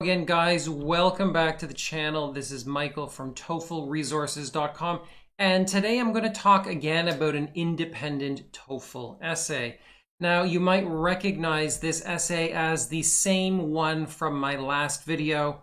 Again, guys, welcome back to the channel. This is Michael from TOEFLresources.com, and today I'm going to talk again about an independent TOEFL essay. Now, you might recognize this essay as the same one from my last video.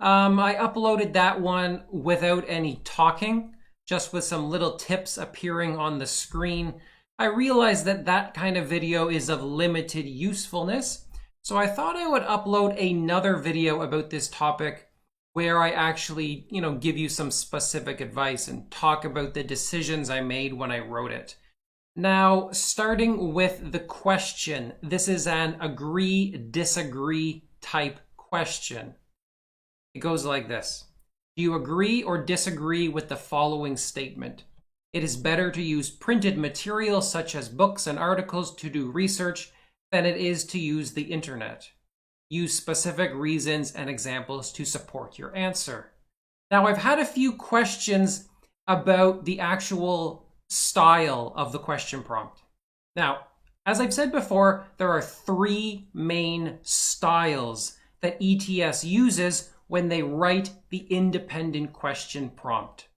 I uploaded that one without any talking, just with some little tips appearing on the screen. I realized that that kind of video is of limited usefulness, so I thought I would upload another video about this topic where I actually, give you some specific advice and talk about the decisions I made when I wrote it. Now, starting with the question, this is an agree, disagree type question. It goes like this. Do you agree or disagree with the following statement? It is better to use printed material such as books and articles to do research than it is to use the internet. Use specific reasons and examples to support your answer. Now, I've had a few questions about the actual style of the question prompt. Now, as I've said before, there are three main styles that ETS uses when they write the independent question prompt.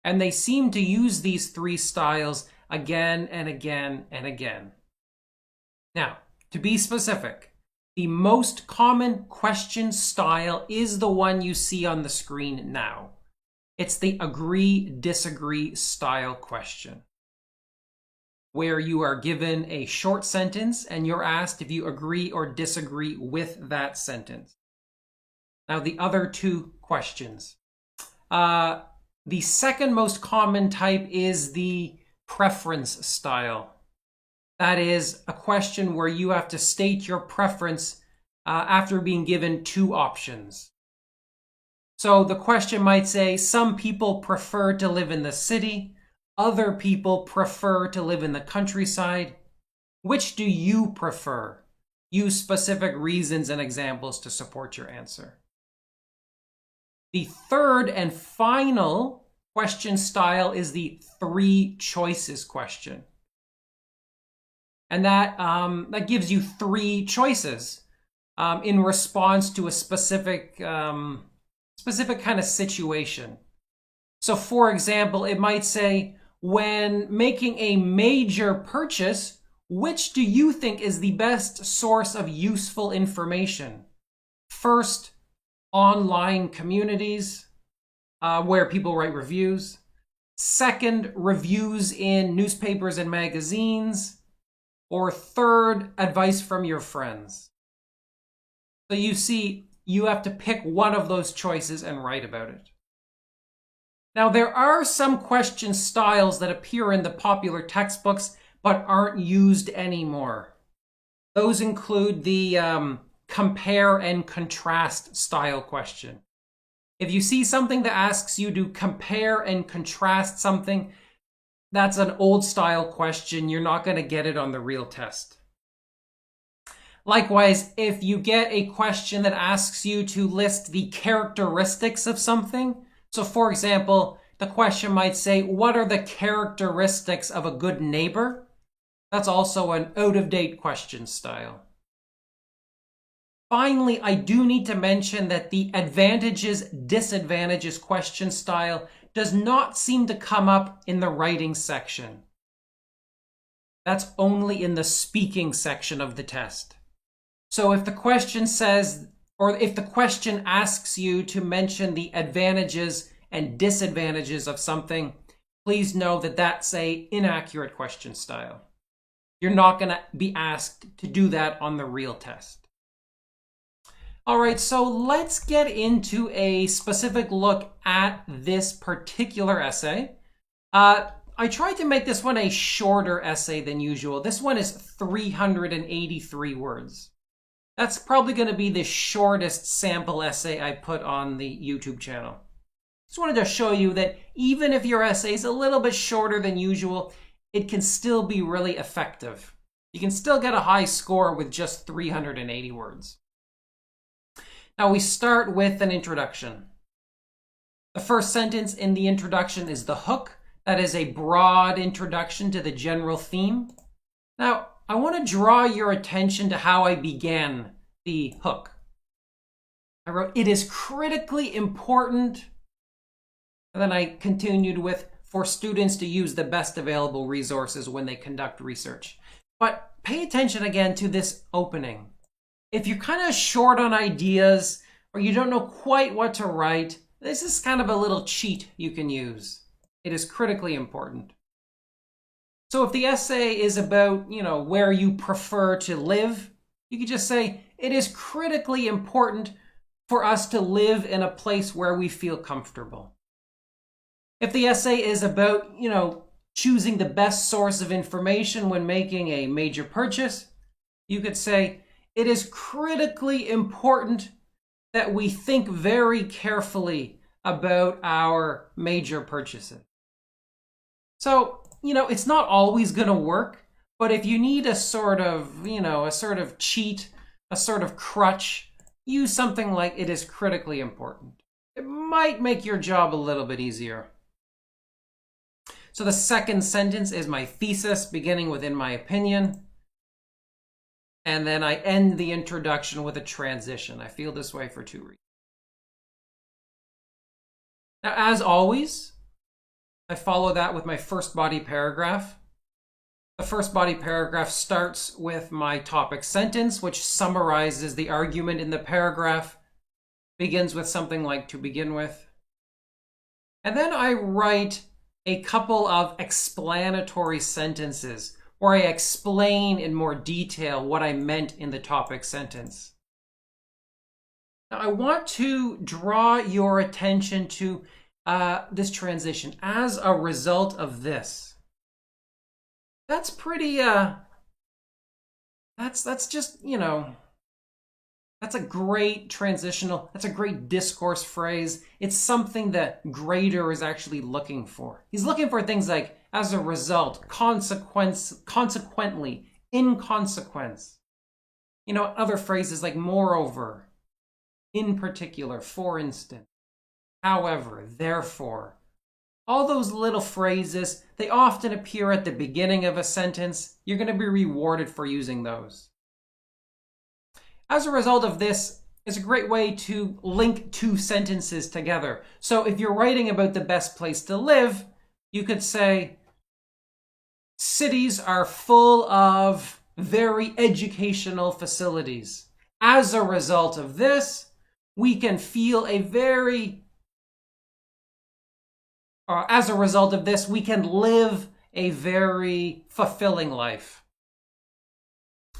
And they seem to use these three styles again and again and again. Now, to be specific, the most common question style is the one you see on the screen now. It's the agree-disagree style question, where you are given a short sentence and you're asked if you agree or disagree with that sentence. Now, the other two questions. The second most common type is the preference style. That is a question where you have to state your preference after being given two options. So the question might say, some people prefer to live in the city, other people prefer to live in the countryside. Which do you prefer? Use specific reasons and examples to support your answer. The third and final question style is the three choices question. And that gives you three choices in response to a specific kind of situation. So for example, it might say, when making a major purchase, which do you think is the best source of useful information? First, online communities where people write reviews. Second, reviews in newspapers and magazines. Or third, advice from your friends. So you see, you have to pick one of those choices and write about it. Now, there are some question styles that appear in the popular textbooks but aren't used anymore. Those include the compare and contrast style question. If you see something that asks you to compare and contrast something, that's an old style question. You're not going to get it on the real test. Likewise, if you get a question that asks you to list the characteristics of something, so for example, the question might say, what are the characteristics of a good neighbor? That's also an out-of-date question style. Finally, I do need to mention that the advantages, disadvantages question style does not seem to come up in the writing section. That's only in the speaking section of the test. So if the question says, or if the question asks you to mention the advantages and disadvantages of something, please know that that's an inaccurate question style. You're not going to be asked to do that on the real test. All right, so let's get into a specific look at this particular essay. I tried to make this one a shorter essay than usual. This one is 383 words. That's probably going to be the shortest sample essay I put on the YouTube channel. Just wanted to show you that even if your essay is a little bit shorter than usual, it can still be really effective. You can still get a high score with just 380 words. Now we start with an introduction. The first sentence in the introduction is the hook. That is a broad introduction to the general theme. Now, I want to draw your attention to how I began the hook. I wrote, it is critically important. And then I continued with, for students to use the best available resources when they conduct research. But pay attention again to this opening. If you're kind of short on ideas or you don't know quite what to write, this is kind of a little cheat you can use. It is critically important. So if the essay is about, where you prefer to live, you could just say, it is critically important for us to live in a place where we feel comfortable. If the essay is about, choosing the best source of information when making a major purchase, you could say, it is critically important that we think very carefully about our major purchases. So, it's not always going to work, but if you need a sort of cheat, a sort of crutch, use something like it is critically important. It might make your job a little bit easier. So the second sentence is my thesis, beginning with "in my opinion." And then I end the introduction with a transition. I feel this way for 2 reasons. Now, as always, I follow that with my first body paragraph. The first body paragraph starts with my topic sentence, which summarizes the argument in the paragraph, begins with something like "to begin with." And then I write a couple of explanatory sentences where I explain in more detail what I meant in the topic sentence. Now, I want to draw your attention to this transition. As a result of this, that's pretty, that's just, that's a great transitional, that's a great discourse phrase. It's something that grader is actually looking for. He's looking for things like, as a result, consequently, in consequence. Other phrases like moreover, in particular, for instance, however, therefore. All those little phrases, they often appear at the beginning of a sentence. You're going to be rewarded for using those. As a result of this, it's a great way to link 2 sentences together. So if you're writing about the best place to live, you could say, cities are full of very educational facilities. As a result of this, we can feel as a result of this, we can live a very fulfilling life.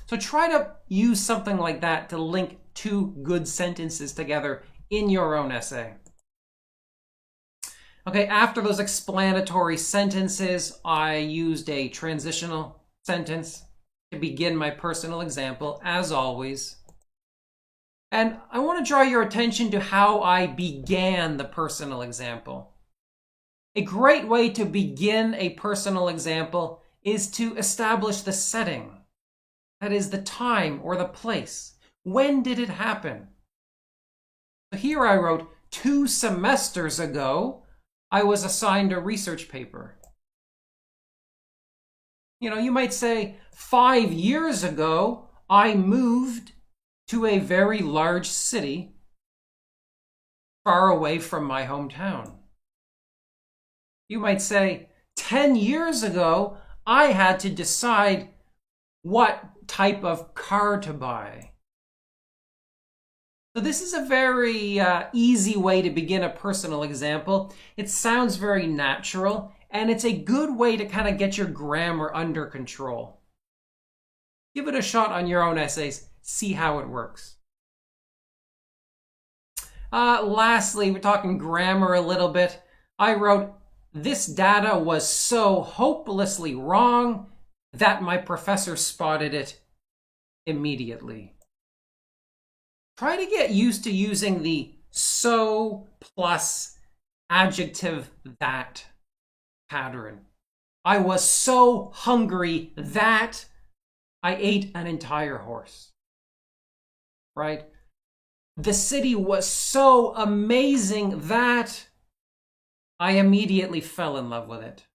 So try to use something like that to link 2 good sentences together in your own essay. Okay, after those explanatory sentences, I used a transitional sentence to begin my personal example, as always. And I want to draw your attention to how I began the personal example. A great way to begin a personal example is to establish the setting. That is, the time or the place. When did it happen? So here I wrote, 2 semesters ago, I was assigned a research paper. You might say, 5 years ago, I moved to a very large city far away from my hometown. You might say, 10 years ago, I had to decide what type of car to buy. So this is a very easy way to begin a personal example. It sounds very natural, and it's a good way to kind of get your grammar under control. Give it a shot on your own essays. See how it works. Lastly, we're talking grammar a little bit. I wrote, this data was so hopelessly wrong that my professor spotted it immediately. Try to get used to using the so plus adjective that pattern. I was so hungry that I ate an entire horse. Right? The city was so amazing that I immediately fell in love with it.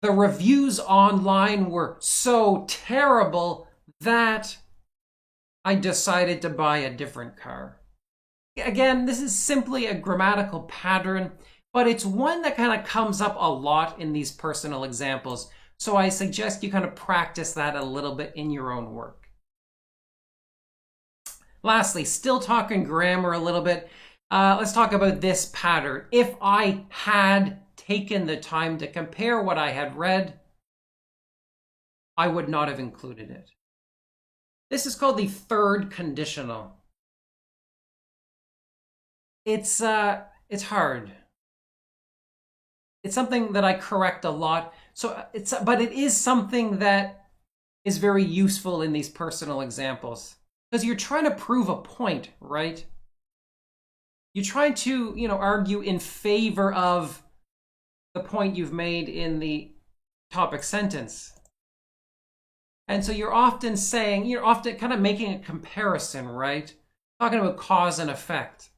The reviews online were so terrible that I decided to buy a different car. Again, this is simply a grammatical pattern, but it's one that kind of comes up a lot in these personal examples. So I suggest you kind of practice that a little bit in your own work. Lastly, still talking grammar a little bit. Let's talk about this pattern. If I had taken the time to compare what I had read, I would not have included it. This is called the third conditional. It's hard. It's something that I correct a lot. But it is something that is very useful in these personal examples because you're trying to prove a point, right? You're trying to, argue in favor of the point you've made in the topic sentence. And so you're often kind of making a comparison, right? Talking about cause and effect.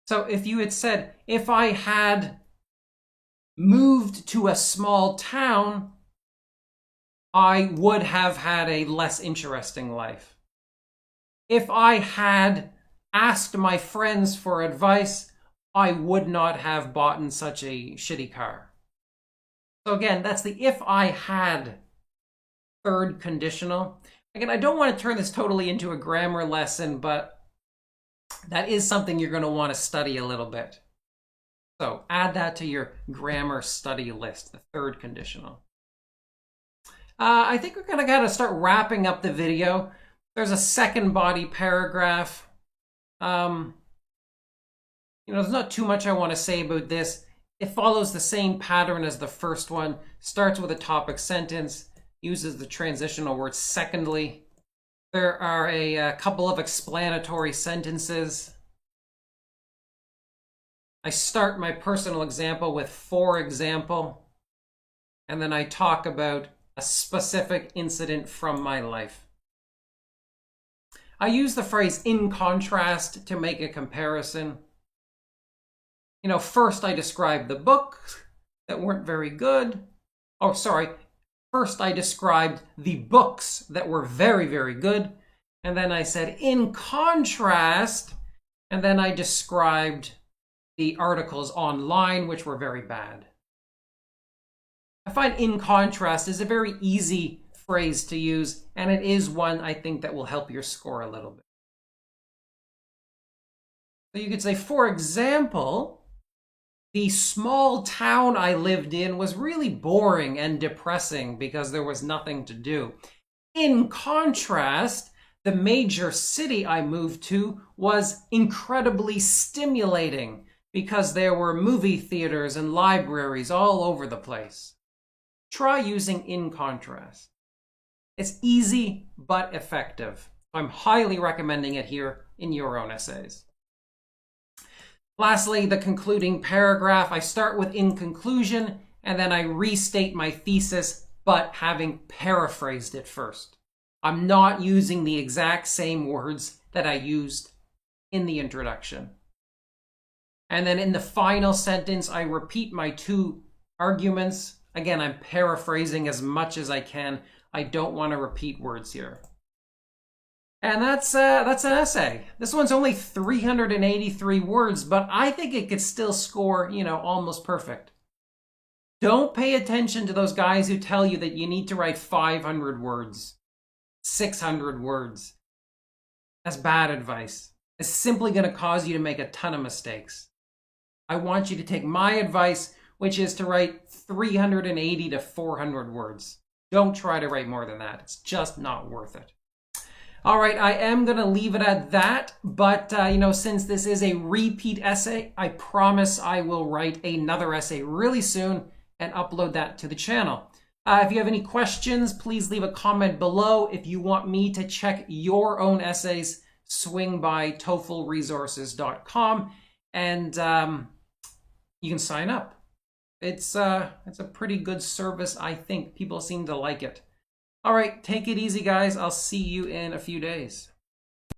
So if you had said, if I had moved to a small town, I would have had a less interesting life. If I had asked my friends for advice, I would not have bought such a shitty car. So again, that's the if I had third conditional. Again, I don't want to turn this totally into a grammar lesson, but that is something you're going to want to study a little bit. So add that to your grammar study list, the third conditional. I think we're going to gotta start wrapping up the video. There's a second body paragraph. There's not too much I want to say about this. It follows the same pattern as the first one. Starts with a topic sentence, uses the transitional word secondly. There are a couple of explanatory sentences. I start my personal example with for example, and then I talk about a specific incident from my life. I use the phrase in contrast to make a comparison. First I described the books that weren't very good. First I described the books that were very, very good. And then I said, in contrast, and then I described the articles online, which were very bad. I find in contrast is a very easy phrase to use, and it is one I think that will help your score a little bit. So you could say, for example, the small town I lived in was really boring and depressing because there was nothing to do. In contrast, the major city I moved to was incredibly stimulating because there were movie theaters and libraries all over the place. Try using in contrast. It's easy but effective. I'm highly recommending it here in your own essays. Lastly, the concluding paragraph. I start with in conclusion, and then I restate my thesis, but having paraphrased it first. I'm not using the exact same words that I used in the introduction. And then in the final sentence, I repeat my two arguments. Again, I'm paraphrasing as much as I can. I don't want to repeat words here. And that's an essay. This one's only 383 words, but I think it could still score, almost perfect. Don't pay attention to those guys who tell you that you need to write 500 words, 600 words. That's bad advice. It's simply going to cause you to make a ton of mistakes. I want you to take my advice, which is to write 380 to 400 words. Don't try to write more than that. It's just not worth it. All right, I am going to leave it at that, but since this is a repeat essay, I promise I will write another essay really soon and upload that to the channel. If you have any questions, please leave a comment below. If you want me to check your own essays, swing by TOEFLresources.com and you can sign up. It's a pretty good service, I think. People seem to like it. All right, take it easy, guys. I'll see you in a few days.